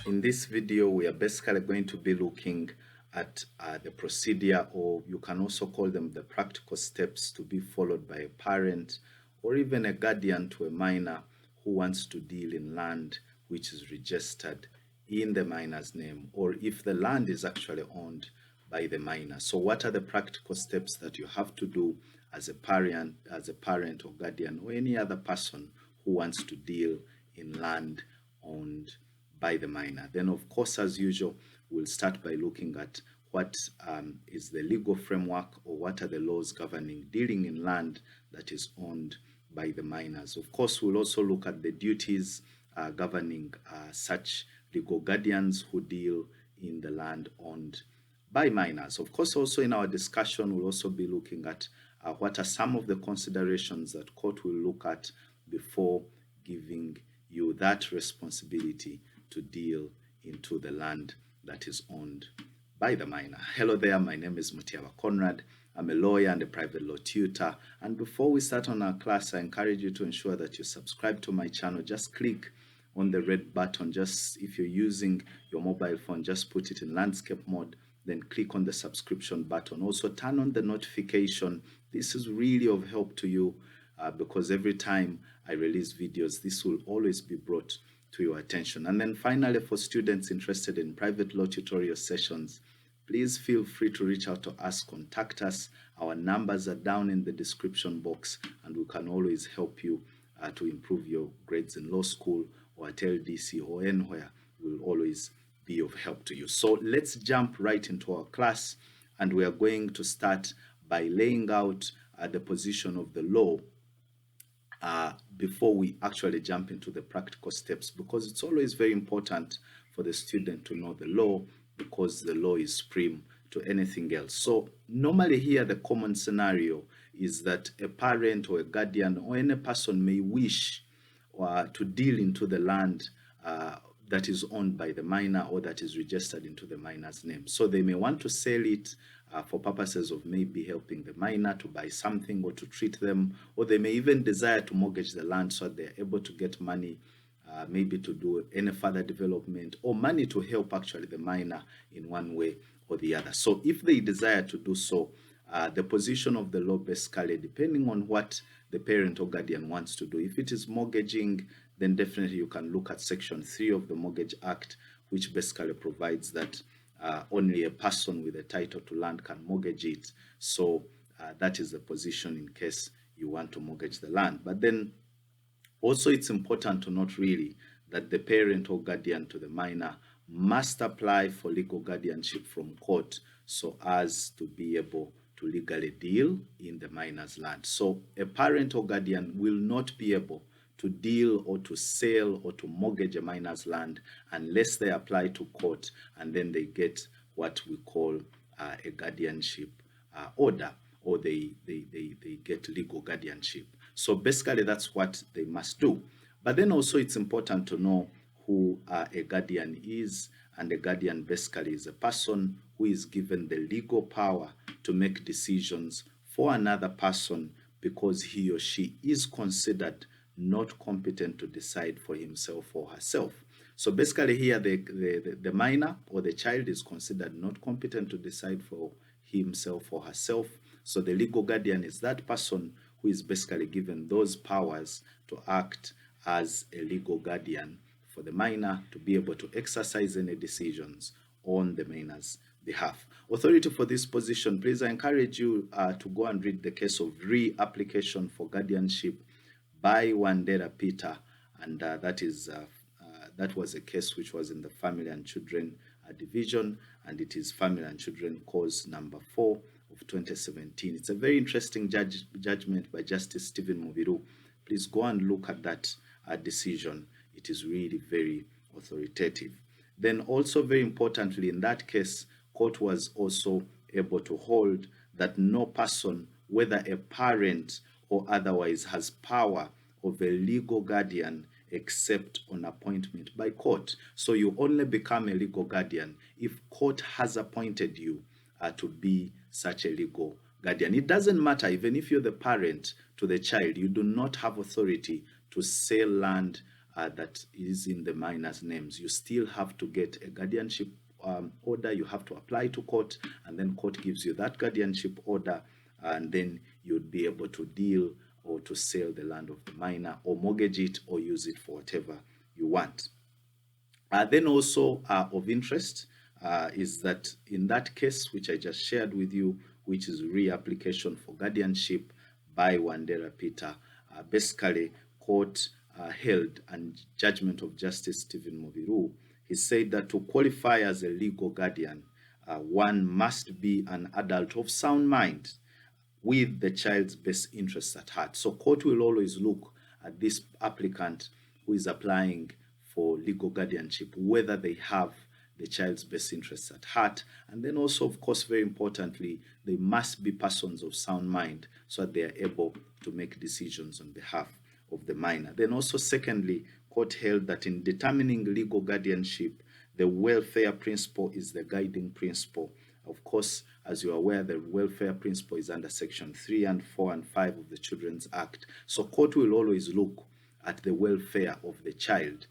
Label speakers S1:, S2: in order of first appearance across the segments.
S1: In this video, we are basically going to be looking at the procedure, or you can also call them the practical steps to be followed by a parent or even a guardian to a minor who wants to deal in land which is registered in the minor's name, or if the land is actually owned by the minor. So what are the practical steps that you have to do as a parent or guardian or any other person who wants to deal in land owned by the minor? Then, of course, as usual, we'll start by looking at what is the legal framework, or what are the laws governing dealing in land that is owned by the minors. Of course, we'll also look at the duties governing such legal guardians who deal in the land owned by minors. Of course, also in our discussion, we'll also be looking at what are some of the considerations that court will look at before giving you that responsibility to deal into the land that is owned by the minor. Hello there, my name is Mutiawa Conrad. I'm a lawyer and a private law tutor. And before we start on our class, I encourage you to ensure that you subscribe to my channel. Just click on the red button. Just if you're using your mobile phone, just put it in landscape mode, then click on the subscription button. Also turn on the notification. This is really of help to you because every time I release videos, this will always be brought to your attention. And then finally, for students interested in private law tutorial sessions, please feel free to reach out to us, contact us. Our numbers are down in the description box, and we can always help you to improve your grades in law school or at LDC or anywhere. We'll always be of help to you. So let's jump right into our class, and we are going to start by laying out the position of the law before we actually jump into the practical steps, because it's always very important for the student to know the law, because the law is supreme to anything else. So normally here, the common scenario is that a parent or a guardian or any person may wish to deal into the land that is owned by the minor or that is registered into the minor's name. So they may want to sell it for purposes of maybe helping the minor to buy something or to treat them, or they may even desire to mortgage the land so that they're able to get money maybe to do any further development, or money to help actually the minor in one way or the other. So if they desire to do so, the position of the law basically, depending on what the parent or guardian wants to do. If it is mortgaging, then definitely you can look at Section 3 of the Mortgage Act, which basically provides that only a person with a title to land can mortgage it. So that is the position in case you want to mortgage the land. But then also it's important to note really that the parent or guardian to the minor must apply for legal guardianship from court so as to be able to legally deal in the minor's land. So a parent or guardian will not be able to deal or to sell or to mortgage a minor's land unless they apply to court and then they get what we call a guardianship order, or they get legal guardianship. So basically that's what they must do. But then also it's important to know who a guardian is, and a guardian basically is a person who is given the legal power to make decisions for another person because he or she is considered not competent to decide for himself or herself. So basically here the minor or the child is considered not competent to decide for himself or herself. So the legal guardian is that person who is basically given those powers to act as a legal guardian for the minor to be able to exercise any decisions on the minor's behalf. Authority for this position, please, I encourage you to go and read the case of re-application for guardianship by Wandera Peter, and that was a case which was in the Family and Children Division, and it is Family and Children Cause number 4 of 2017. It's a very interesting judgment by Justice Stephen Mubiru. Please go and look at that decision. It is really very authoritative. Then also very importantly, in that case, court was also able to hold that no person, whether a parent or otherwise, has power of a legal guardian except on appointment by court. So you only become a legal guardian if court has appointed you to be such a legal guardian. It doesn't matter, even if you're the parent to the child, you do not have authority to sell land that is in the minor's names, you still have to get a guardianship order. You have to apply to court, and then court gives you that guardianship order, and then you'd be able to deal or to sell the land of the minor, or mortgage it, or use it for whatever you want. Then also of interest is that in that case, which I just shared with you, which is reapplication for guardianship by Wandera Peter, basically court held and judgment of Justice Stephen Mubiru, he said that to qualify as a legal guardian, one must be an adult of sound mind with the child's best interests at heart. So court will always look at this applicant who is applying for legal guardianship, whether they have the child's best interests at heart. And then also, of course, very importantly, they must be persons of sound mind so that they are able to make decisions on behalf of the minor. Then also, secondly, court held that in determining legal guardianship, the welfare principle is the guiding principle. Of course, as you are aware, the welfare principle is under section 3 and 4 and 5 of the Children's Act. So court will always look at the welfare of the child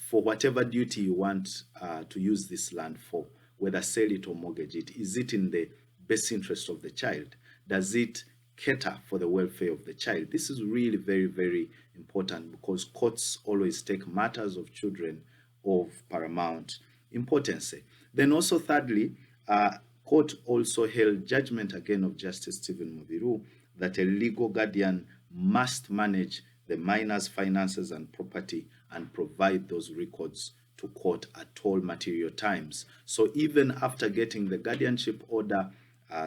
S1: for whatever duty you want to use this land for, whether sell it or mortgage it. Is it in the best interest of the child? Does it cater for the welfare of the child? This is really very, very important, because courts always take matters of children of paramount importance. Then also thirdly, court also held judgment again of Justice Stephen Mubiru that a legal guardian must manage the minor's finances and property and provide those records to court at all material times. So even after getting the guardianship order,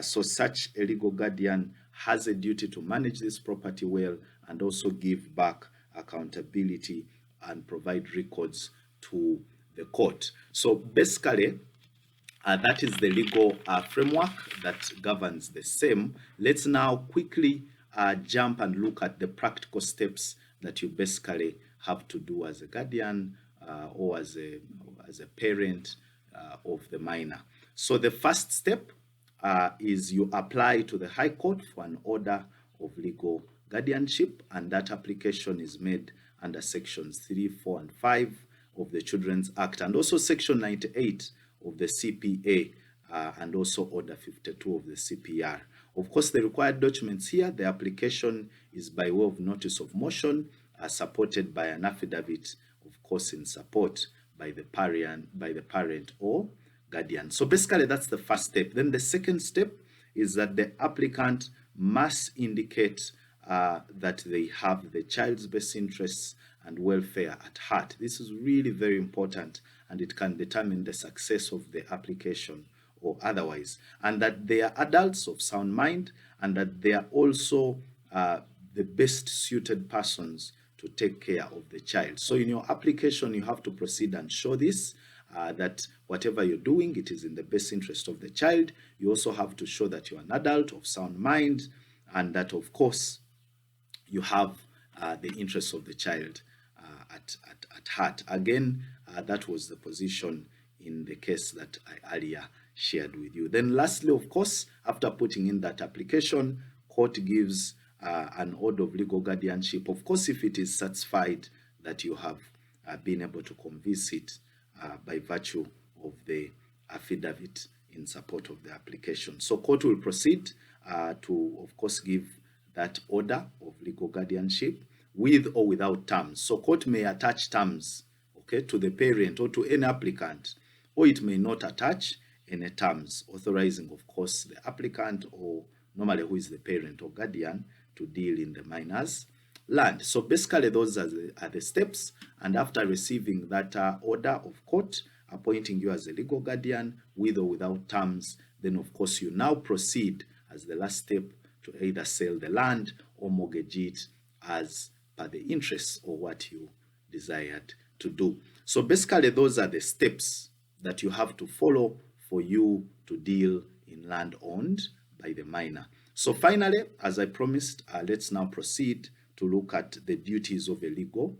S1: so such a legal guardian has a duty to manage this property well and also give back accountability and provide records to the court. So basically, that is the legal framework that governs the same. Let's now quickly jump and look at the practical steps that you basically have to do as a guardian or as a parent of the minor. So the first step is you apply to the High Court for an order of legal guardianship, and that application is made under sections 3, 4, and 5 of the Children's Act, and also section 98 of the CPA, and also order 52 of the CPR. Of course, the required documents here, the application is by way of notice of motion, supported by an affidavit, of course, in support by the parent or guardian. So basically, that's the first step. Then the second step is that the applicant must indicate that they have the child's best interests and welfare at heart. This is really very important, and it can determine the success of the application or otherwise, and that they are adults of sound mind, and that they are also the best suited persons to take care of the child. So in your application, you have to proceed and show this, that whatever you're doing, it is in the best interest of the child. You also have to show that you're an adult of sound mind, and that, of course, you have the interests of the child at heart. Again, that was the position in the case that I earlier shared with you. Then lastly, of course, after putting in that application, court gives an order of legal guardianship, of course, if it is satisfied that you have been able to convince it by virtue of the affidavit in support of the application. So court will proceed to, of course, give that order of legal guardianship with or without terms. So court may attach terms, okay, to the parent or to any applicant, or it may not attach any terms, authorizing, of course, the applicant, or normally who is the parent or guardian, to deal in the minor's land. So basically, those are the steps. And after receiving that order of court appointing you as a legal guardian with or without terms, then of course you now proceed as the last step to either sell the land or mortgage it as per the interests or what you desired to do. So basically, those are the steps that you have to follow for you to deal in land owned by the minor. So finally, as I promised, let's now proceed to look at the duties of a legal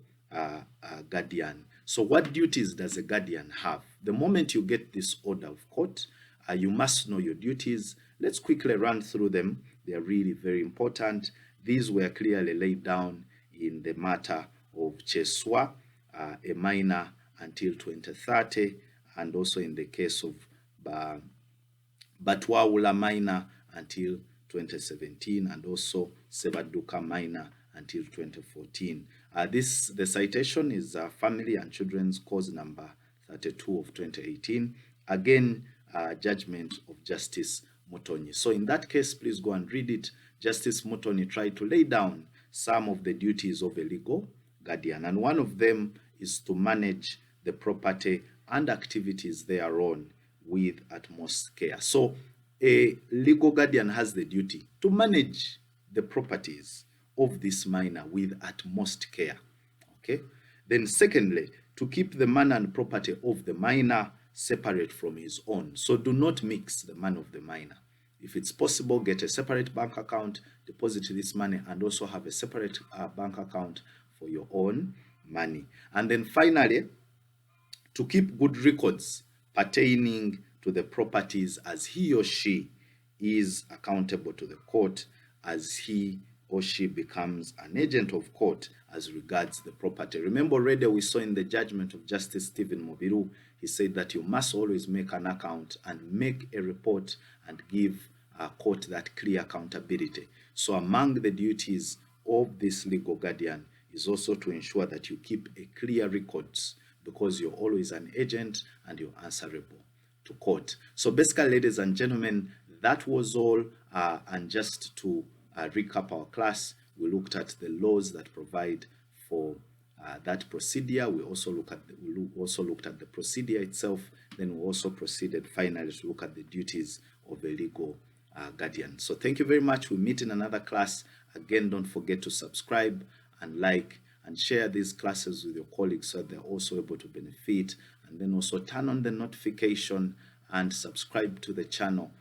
S1: guardian. So what duties does a guardian have? The moment you get this order of court, you must know your duties. Let's quickly run through them. They are really very important. These were clearly laid down in the matter of Cheswa a minor until 2030, and also in the case of Batwaula minor until 2017, and also Sebaduka minor until 2014. The citation is Family and Children's Cause number 32 of 2018. Again, judgment of Justice Mutonyi. So in that case, please go and read it. Justice Mutonyi tried to lay down some of the duties of a legal guardian, and one of them is to manage the property and activities thereon with utmost care. So a legal guardian has the duty to manage the properties of this minor with utmost care. Okay. Then secondly, to keep the money and property of the minor separate from his own. So do not mix the money of the minor. If it's possible, get a separate bank account, deposit this money, and also have a separate bank account for your own money. And then finally, to keep good records pertaining to the properties as he or she is accountable to the court, as he or she becomes an agent of court as regards the property. Remember already we saw in the judgment of Justice Stephen Mobiru, he said that you must always make an account and make a report and give court that clear accountability. So among the duties of this legal guardian is also to ensure that you keep a clear records, because you're always an agent and you're answerable to court. So basically, ladies and gentlemen, that was all. And just to recap our class, we looked at the laws that provide for that procedure. We also looked at the procedure itself. Then we also proceeded finally to look at the duties of a legal guardian. So thank you very much. We'll meet in another class. Again, don't forget to subscribe and like and share these classes with your colleagues so they're also able to benefit. And then also turn on the notification and subscribe to the channel.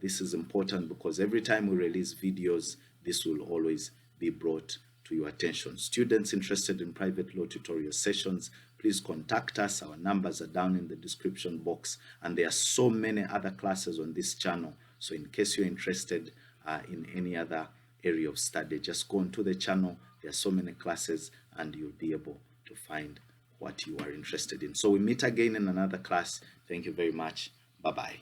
S1: This is important because every time we release videos, this will always be brought to your attention. Students interested in private law tutorial sessions, please contact us. Our numbers are down in the description box, and there are so many other classes on this channel. So in case you're interested in any other area of study, just go onto the channel. There are so many classes and you'll be able to find what you are interested in. So we meet again in another class. Thank you very much. Bye-bye.